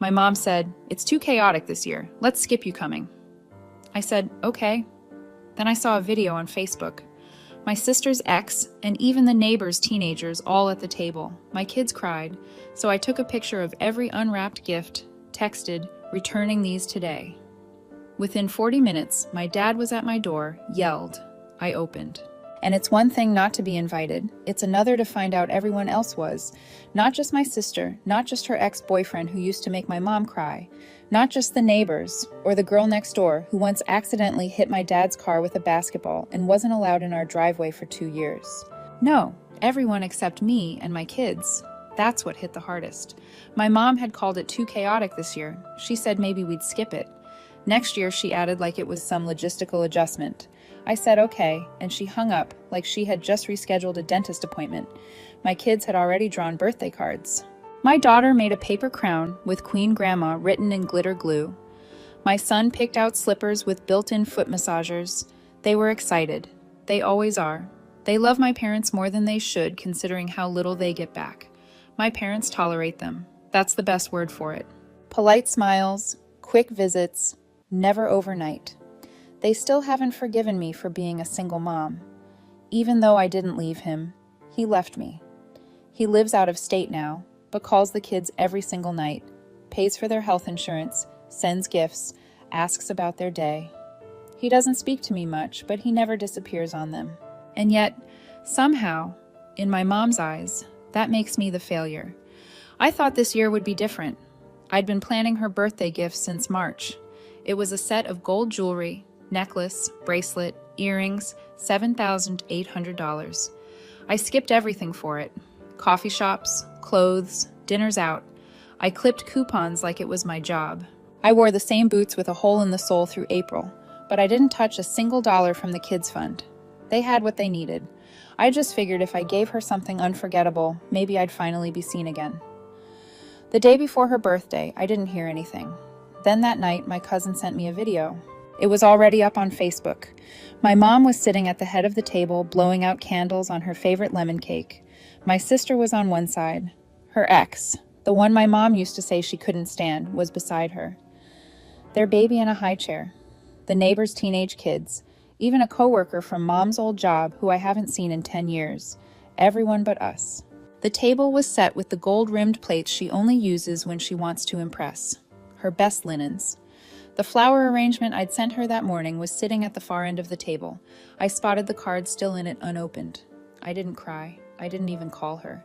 My mom said, "It's too chaotic this year. Let's skip you coming." I said, "Okay." Then I saw a video on Facebook. My sister's ex and even the neighbors' teenagers all at the table. My kids cried, so I took a picture of every unwrapped gift, texted, "Returning these today." Within 40 minutes, my dad was at my door, yelled. I opened. And it's one thing not to be invited. It's another to find out everyone else was. Not just my sister, not just her ex-boyfriend who used to make my mom cry, not just the neighbors or the girl next door who once accidentally hit my dad's car with a basketball and wasn't allowed in our driveway for 2 years. No, everyone except me and my kids. That's what hit the hardest. My mom had called it too chaotic this year. She said maybe we'd skip it. Next year, she added like it was some logistical adjustment. I said okay, and she hung up like she had just rescheduled a dentist appointment. My kids had already drawn birthday cards. My daughter made a paper crown with Queen Grandma written in glitter glue. My son picked out slippers with built-in foot massagers. They were excited. They always are. They love my parents more than they should, considering how little they get back. My parents tolerate them. That's the best word for it. Polite smiles, quick visits, never overnight. They still haven't forgiven me for being a single mom. Even though I didn't leave him, he left me. He lives out of state now, but calls the kids every single night, pays for their health insurance, sends gifts, asks about their day. He doesn't speak to me much, but he never disappears on them. And yet, somehow, in my mom's eyes, that makes me the failure. I thought this year would be different. I'd been planning her birthday gift since March. It was a set of gold jewelry, necklace, bracelet, earrings, $7,800. I skipped everything for it. Coffee shops, clothes, dinners out. I clipped coupons like it was my job. I wore the same boots with a hole in the sole through April, but I didn't touch a single dollar from the kids' fund. They had what they needed. I just figured if I gave her something unforgettable, maybe I'd finally be seen again. The day before her birthday, I didn't hear anything. Then that night, my cousin sent me a video. It was already up on Facebook. My mom was sitting at the head of the table, blowing out candles on her favorite lemon cake. My sister was on one side. Her ex, the one my mom used to say she couldn't stand, was beside her. Their baby in a high chair. The neighbor's teenage kids. Even a coworker from mom's old job who I haven't seen in 10 years. Everyone but us. The table was set with the gold-rimmed plates she only uses when she wants to impress. Her best linens. The flower arrangement I'd sent her that morning was sitting at the far end of the table. I spotted the card still in it unopened. I didn't cry. I didn't even call her.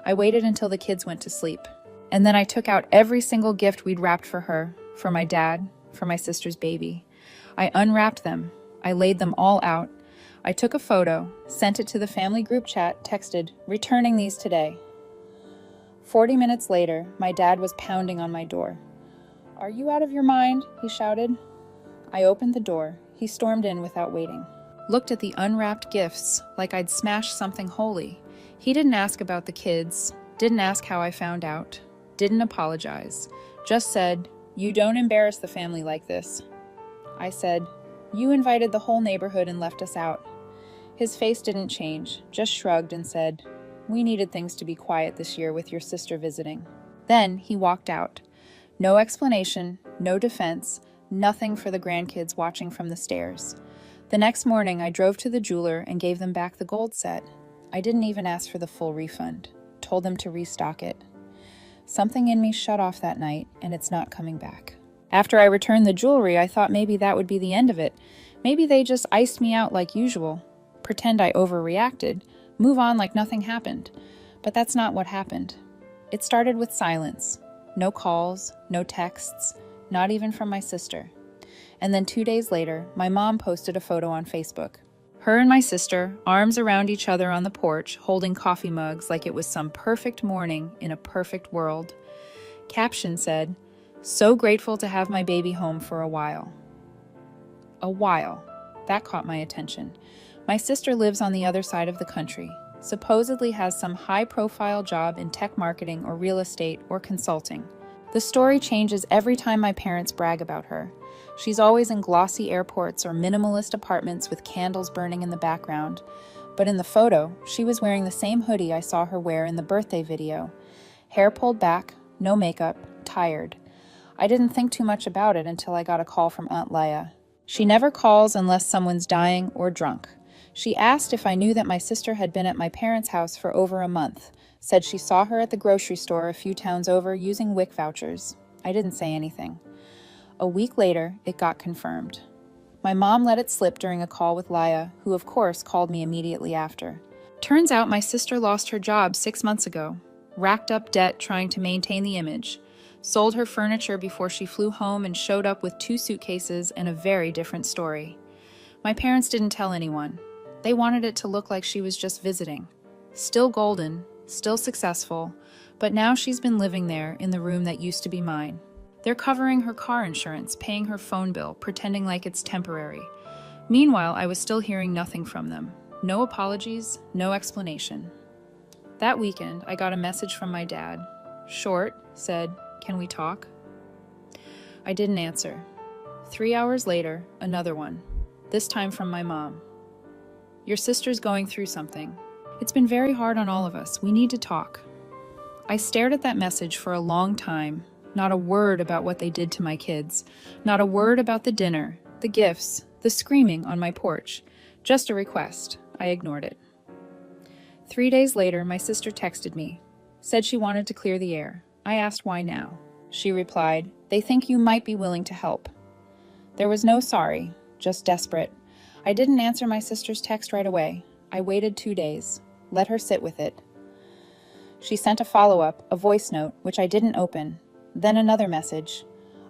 I waited until the kids went to sleep. And then I took out every single gift we'd wrapped for her, for my dad, for my sister's baby. I unwrapped them. I laid them all out. I took a photo, sent it to the family group chat, texted, "Returning these today." 40 minutes later, my dad was pounding on my door. "Are you out of your mind?" he shouted. I opened the door. He stormed in without waiting. Looked at the unwrapped gifts like I'd smashed something holy. He didn't ask about the kids, didn't ask how I found out, didn't apologize, just said, "You don't embarrass the family like this." I said, "You invited the whole neighborhood and left us out." His face didn't change, just shrugged and said, "We needed things to be quiet this year with your sister visiting." Then he walked out. No explanation, no defense, nothing for the grandkids watching from the stairs. The next morning, I drove to the jeweler and gave them back the gold set. I didn't even ask for the full refund, told them to restock it. Something in me shut off that night, and it's not coming back. After I returned the jewelry, I thought maybe that would be the end of it. Maybe they just iced me out like usual, pretend I overreacted, move on like nothing happened. But that's not what happened. It started with silence. No calls, no texts, not even from my sister. And then 2 days later, my mom posted a photo on Facebook. Her and my sister, arms around each other on the porch, holding coffee mugs like it was some perfect morning in a perfect world. Caption said, "So grateful to have my baby home for a while." A while. That caught my attention. My sister lives on the other side of the country, supposedly has some high-profile job in tech marketing or real estate or consulting. The story changes every time my parents brag about her. She's always in glossy airports or minimalist apartments with candles burning in the background. But in the photo, she was wearing the same hoodie I saw her wear in the birthday video. Hair pulled back, no makeup, tired. I didn't think too much about it until I got a call from Aunt Leia. She never calls unless someone's dying or drunk. She asked if I knew that my sister had been at my parents' house for over a month, said she saw her at the grocery store a few towns over using WIC vouchers. I didn't say anything. A week later, it got confirmed. My mom let it slip during a call with Leia, who of course called me immediately after. Turns out my sister lost her job 6 months ago, racked up debt trying to maintain the image, sold her furniture before she flew home and showed up with 2 suitcases and a very different story. My parents didn't tell anyone. They wanted it to look like she was just visiting. Still golden, still successful, but now she's been living there in the room that used to be mine. They're covering her car insurance, paying her phone bill, pretending like it's temporary. Meanwhile, I was still hearing nothing from them. No apologies, no explanation. That weekend, I got a message from my dad. Short, said, "Can we talk?" I didn't answer. 3 hours later, another one. This time from my mom. "Your sister's going through something. It's been very hard on all of us. We need to talk." I stared at that message for a long time. Not a word about what they did to my kids. Not a word about the dinner, the gifts, the screaming on my porch. Just a request. I ignored it. 3 days later, my sister texted me. Said she wanted to clear the air. I asked why now. She replied, "They think you might be willing to help." There was no sorry, just desperate. I didn't answer my sister's text right away. I waited 2 days. Let her sit with it. She sent a follow-up, a voice note, which I didn't open. Then another message.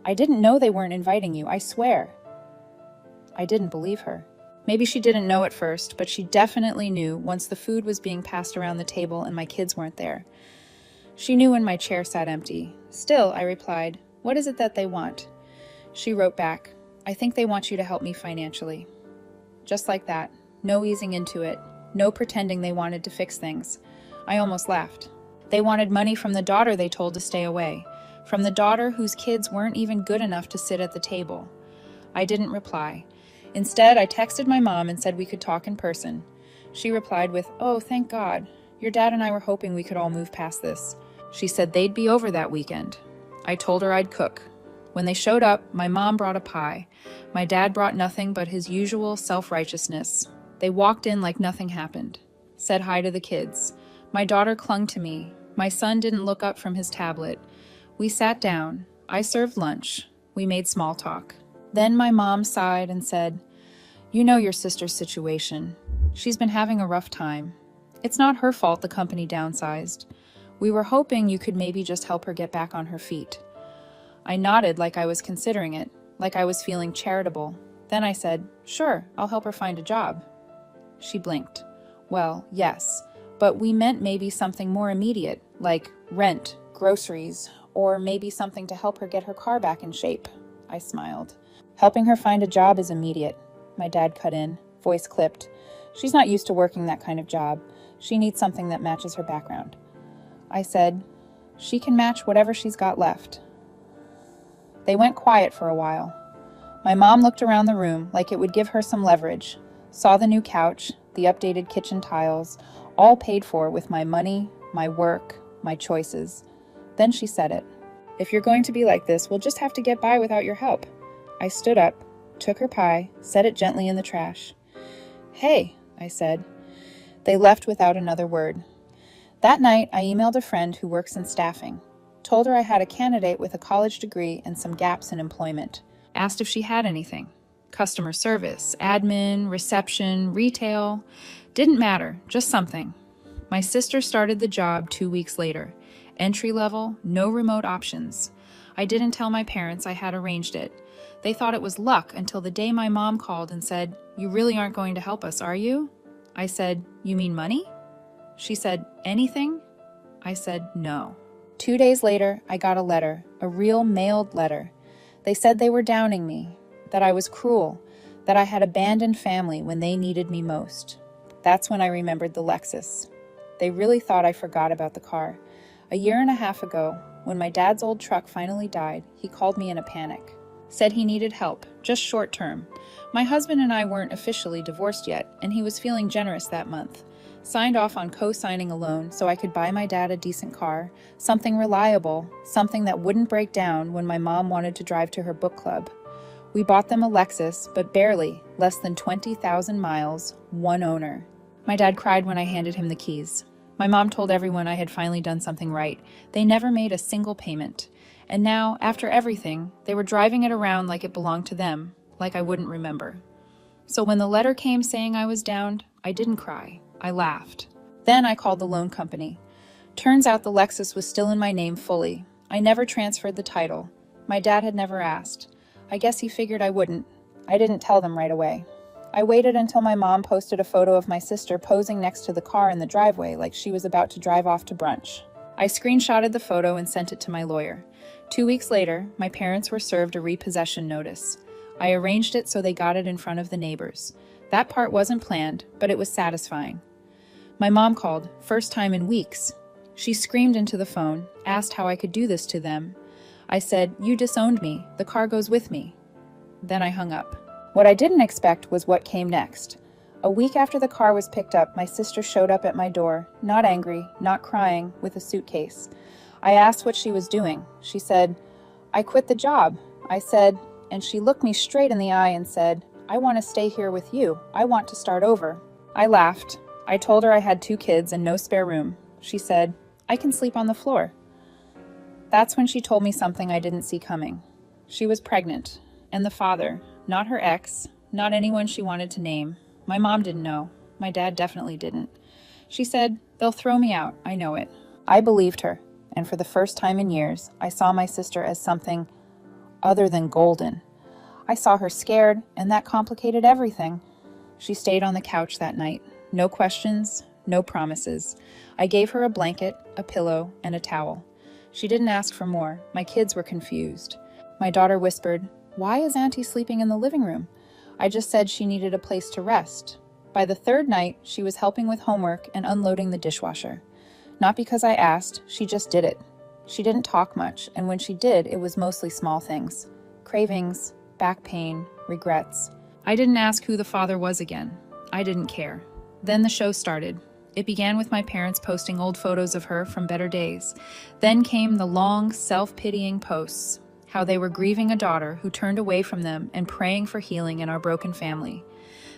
"I didn't know they weren't inviting you, I swear." I didn't believe her. Maybe she didn't know at first, but she definitely knew once the food was being passed around the table and my kids weren't there. She knew when my chair sat empty. Still, I replied, "What is it that they want?" She wrote back, "I think they want you to help me financially." Just like that. No easing into it. No pretending they wanted to fix things. I almost laughed. They wanted money from the daughter they told to stay away. From the daughter whose kids weren't even good enough to sit at the table. I didn't reply. Instead, I texted my mom and said we could talk in person. She replied with, "Oh, thank God. Your dad and I were hoping we could all move past this." She said they'd be over that weekend. I told her I'd cook. When they showed up, my mom brought a pie. My dad brought nothing but his usual self-righteousness. They walked in like nothing happened. Said hi to the kids. My daughter clung to me. My son didn't look up from his tablet. We sat down. I served lunch. We made small talk. Then my mom sighed and said, "You know your sister's situation. She's been having a rough time. It's not her fault the company downsized. We were hoping you could maybe just help her get back on her feet." I nodded like I was considering it, like I was feeling charitable. Then I said, "Sure, I'll help her find a job." She blinked. "Well, yes, but we meant maybe something more immediate, like rent, groceries, or maybe something to help her get her car back in shape." I smiled. "Helping her find a job is immediate," my dad cut in, voice clipped. "She's not used to working that kind of job. She needs something that matches her background." I said, "She can match whatever she's got left." They went quiet for a while. My mom looked around the room like it would give her some leverage, saw the new couch, the updated kitchen tiles, all paid for with my money, my work, my choices. Then she said it. "If you're going to be like this, we'll just have to get by without your help." I stood up, took her pie, set it gently in the trash. "Hey," I said. They left without another word. That night, I emailed a friend who works in staffing. Told her I had a candidate with a college degree and some gaps in employment. Asked if she had anything. Customer service, admin, reception, retail. Didn't matter, just something. My sister started the job 2 weeks later. Entry level, no remote options. I didn't tell my parents I had arranged it. They thought it was luck until the day my mom called and said, "You really aren't going to help us, are you?" I said, "You mean money?" She said, "Anything?" I said, "No." 2 days later, I got a letter, a real mailed letter. They said they were downing me, that I was cruel, that I had abandoned family when they needed me most. That's when I remembered the Lexus. They really thought I forgot about the car. A year and a half ago, when my dad's old truck finally died, he called me in a panic. Said he needed help, just short term. My husband and I weren't officially divorced yet, and he was feeling generous that month. Signed off on co-signing a loan so I could buy my dad a decent car, something reliable, something that wouldn't break down when my mom wanted to drive to her book club. We bought them a Lexus, but barely, less than 20,000 miles, one owner. My dad cried when I handed him the keys. My mom told everyone I had finally done something right. They never made a single payment. And now, after everything, they were driving it around like it belonged to them, like I wouldn't remember. So when the letter came saying I was downed, I didn't cry. I laughed. Then I called the loan company. Turns out the Lexus was still in my name fully. I never transferred the title. My dad had never asked. I guess he figured I wouldn't. I didn't tell them right away. I waited until my mom posted a photo of my sister posing next to the car in the driveway like she was about to drive off to brunch. I screenshotted the photo and sent it to my lawyer. 2 weeks later, my parents were served a repossession notice. I arranged it so they got it in front of the neighbors. That part wasn't planned, but it was satisfying. My mom called, first time in weeks. She screamed into the phone, asked how I could do this to them. I said, "You disowned me. The car goes with me." Then I hung up. What I didn't expect was what came next. A week after the car was picked up, my sister showed up at my door, not angry, not crying, with a suitcase. I asked what she was doing. She said, "I quit the job." I said, and she looked me straight in the eye and said, "I want to stay here with you. I want to start over." I laughed. I told her I had 2 kids and no spare room. She said, "I can sleep on the floor." That's when she told me something I didn't see coming. She was pregnant, and the father, not her ex, not anyone she wanted to name. My mom didn't know. My dad definitely didn't. She said, "They'll throw me out, I know it." I believed her, and for the first time in years, I saw my sister as something other than golden. I saw her scared, and that complicated everything. She stayed on the couch that night. No questions, no promises. I gave her a blanket, a pillow, and a towel. She didn't ask for more. My kids were confused. My daughter whispered, "Why is Auntie sleeping in the living room?" I just said she needed a place to rest. By the 3rd night, she was helping with homework and unloading the dishwasher. Not because I asked, she just did it. She didn't talk much, and when she did, it was mostly small things. Cravings, back pain, regrets. I didn't ask who the father was again. I didn't care. Then the show started. It began with my parents posting old photos of her from better days. Then came the long, self-pitying posts, how they were grieving a daughter who turned away from them and praying for healing in our broken family.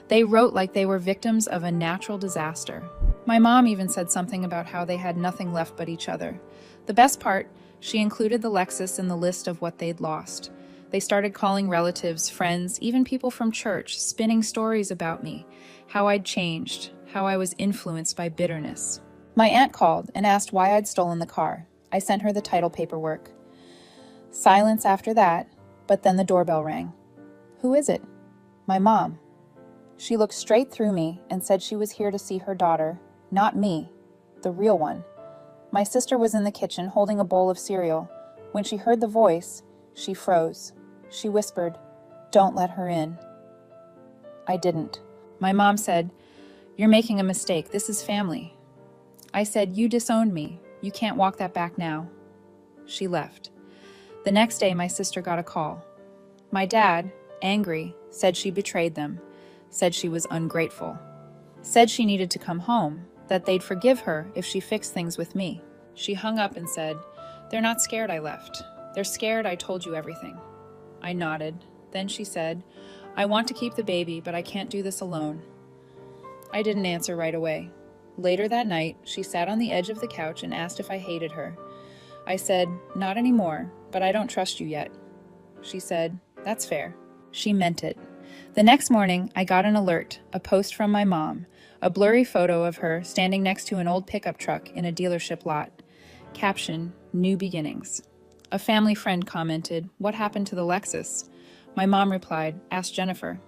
They wrote like they were victims of a natural disaster. My mom even said something about how they had nothing left but each other. The best part, she included the Lexus in the list of what they'd lost. They started calling relatives, friends, even people from church, spinning stories about me, how I'd changed, how I was influenced by bitterness. My aunt called and asked why I'd stolen the car. I sent her the title paperwork. Silence after that, but then the doorbell rang. "Who is it?" "My mom." She looked straight through me and said she was here to see her daughter, not me, the real one. My sister was in the kitchen holding a bowl of cereal. When she heard the voice, she froze. She whispered, "Don't let her in." I didn't. My mom said, "You're making a mistake. This is family." I said, "You disowned me. You can't walk that back now." She left. The next day, my sister got a call. My dad, angry, said she betrayed them, said she was ungrateful, said she needed to come home, that they'd forgive her if she fixed things with me. She hung up and said, "They're not scared I left. They're scared I told you everything." I nodded. Then she said, "I want to keep the baby, but I can't do this alone." I didn't answer right away. Later that night, she sat on the edge of the couch and asked if I hated her. I said, "Not anymore, but I don't trust you yet." She said, "That's fair." She meant it. The next morning, I got an alert, a post from my mom, a blurry photo of her standing next to an old pickup truck in a dealership lot. Caption, "New beginnings." A family friend commented, "What happened to the Lexus?" My mom replied, "Ask Jennifer."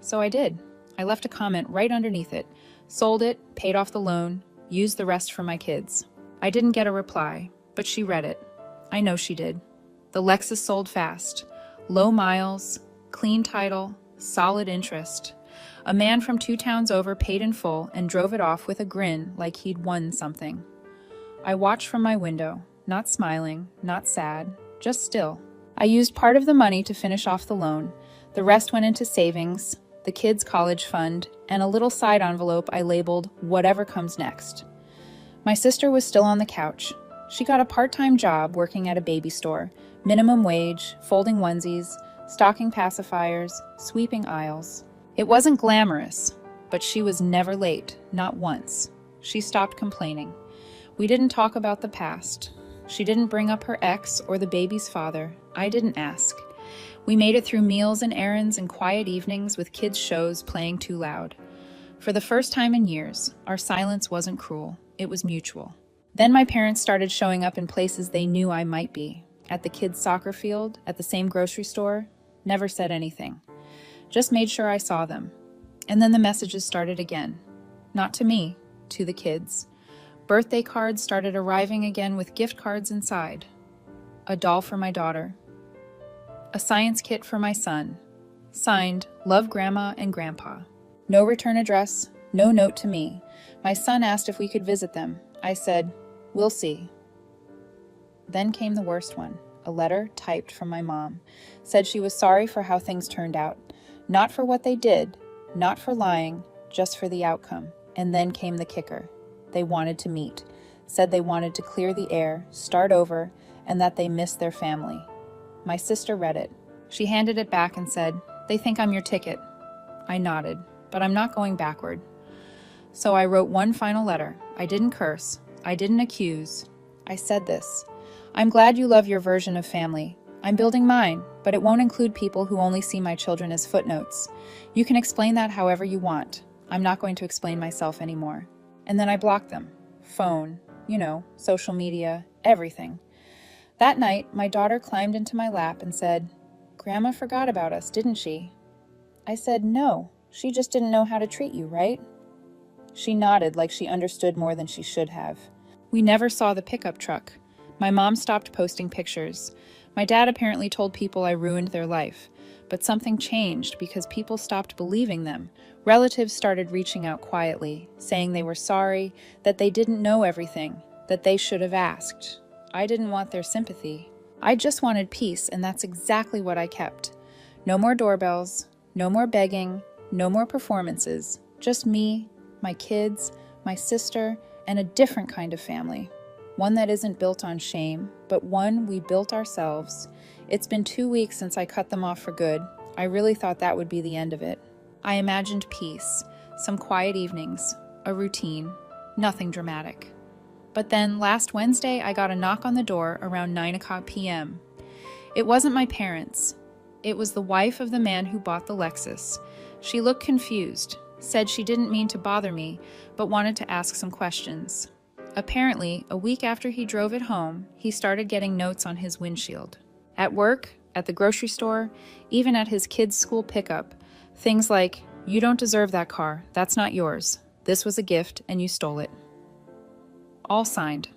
So I did. I left a comment right underneath it, sold it, paid off the loan, used the rest for my kids. I didn't get a reply, but she read it. I know she did. The Lexus sold fast. Low miles, clean title, solid interest. A man from 2 towns over paid in full and drove it off with a grin like he'd won something. I watched from my window, not smiling, not sad, just still. I used part of the money to finish off the loan. The rest went into savings, the kids' college fund, and a little side envelope I labeled "Whatever Comes Next." My sister was still on the couch. She got a part-time job working at a baby store, minimum wage, folding onesies, stocking pacifiers, sweeping aisles. It wasn't glamorous, but she was never late, not once. She stopped complaining. We didn't talk about the past. She didn't bring up her ex or the baby's father. I didn't ask. We made it through meals and errands and quiet evenings with kids' shows playing too loud. For the first time in years, our silence wasn't cruel. It was mutual. Then my parents started showing up in places they knew I might be. At the kids' soccer field, at the same grocery store. Never said anything. Just made sure I saw them. And then the messages started again. Not to me, to the kids. Birthday cards started arriving again with gift cards inside. A doll for my daughter. A science kit for my son. Signed, Love Grandma and Grandpa. No return address, no note to me. My son asked if we could visit them. I said, "We'll see." Then came the worst one. A letter typed from my mom. Said she was sorry for how things turned out. Not for what they did, not for lying, just for the outcome. And then came the kicker. They wanted to meet. Said they wanted to clear the air, start over, and that they missed their family. My sister read it. She handed it back and said, "They think I'm your ticket." I nodded, but I'm not going backward. So I wrote one final letter. I didn't curse. I didn't accuse. I said this. "I'm glad you love your version of family. I'm building mine, but it won't include people who only see my children as footnotes. You can explain that however you want. I'm not going to explain myself anymore." And then I blocked them. Phone, social media, everything. That night, my daughter climbed into my lap and said, "Grandma forgot about us, didn't she?" I said, "No, she just didn't know how to treat you, right?" She nodded like she understood more than she should have. We never saw the pickup truck. My mom stopped posting pictures. My dad apparently told people I ruined their life. But something changed because people stopped believing them. Relatives started reaching out quietly, saying they were sorry, that they didn't know everything, that they should have asked. I didn't want their sympathy. I just wanted peace, and that's exactly what I kept. No more doorbells, no more begging, no more performances. Just me, my kids, my sister, and a different kind of family. One that isn't built on shame, but one we built ourselves. It's been 2 weeks since I cut them off for good. I really thought that would be the end of it. I imagined peace, some quiet evenings, a routine, nothing dramatic. But then last Wednesday, I got a knock on the door around 9 p.m. It wasn't my parents. It was the wife of the man who bought the Lexus. She looked confused, said she didn't mean to bother me, but wanted to ask some questions. Apparently, a week after he drove it home, he started getting notes on his windshield. At work, at the grocery store, even at his kids' school pickup. Things like, "You don't deserve that car. That's not yours. This was a gift and you stole it." All signed.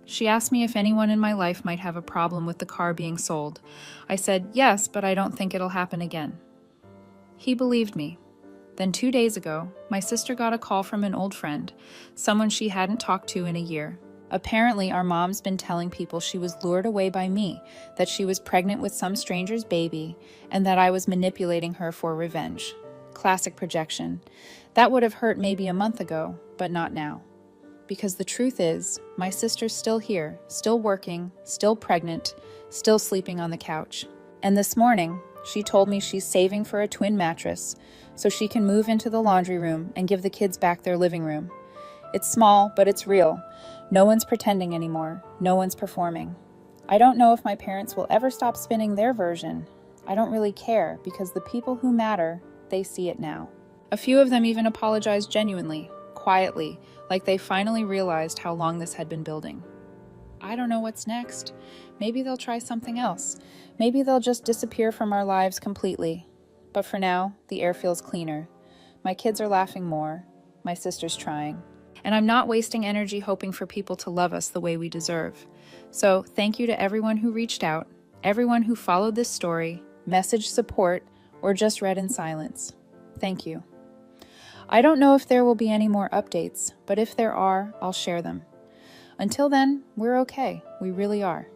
She asked me if anyone in my life might have a problem with the car being sold. I said, "Yes, but I don't think it'll happen again." He believed me. Then 2 days ago, my sister got a call from an old friend, someone she hadn't talked to in a year. Apparently, our mom's been telling people she was lured away by me, that she was pregnant with some stranger's baby, and that I was manipulating her for revenge. Classic projection. That would have hurt maybe a month ago, but not now. Because the truth is, my sister's still here, still working, still pregnant, still sleeping on the couch. And this morning, she told me she's saving for a twin mattress so she can move into the laundry room and give the kids back their living room. It's small, but it's real. No one's pretending anymore. No one's performing. I don't know if my parents will ever stop spinning their version. I don't really care because the people who matter, they see it now. A few of them even apologized genuinely, quietly, like they finally realized how long this had been building. I don't know what's next. Maybe they'll try something else. Maybe they'll just disappear from our lives completely. But for now, the air feels cleaner. My kids are laughing more. My sister's trying. And I'm not wasting energy hoping for people to love us the way we deserve. So thank you to everyone who reached out, everyone who followed this story, messaged support, or just read in silence. Thank you. I don't know if there will be any more updates, but if there are, I'll share them. Until then, we're okay. We really are.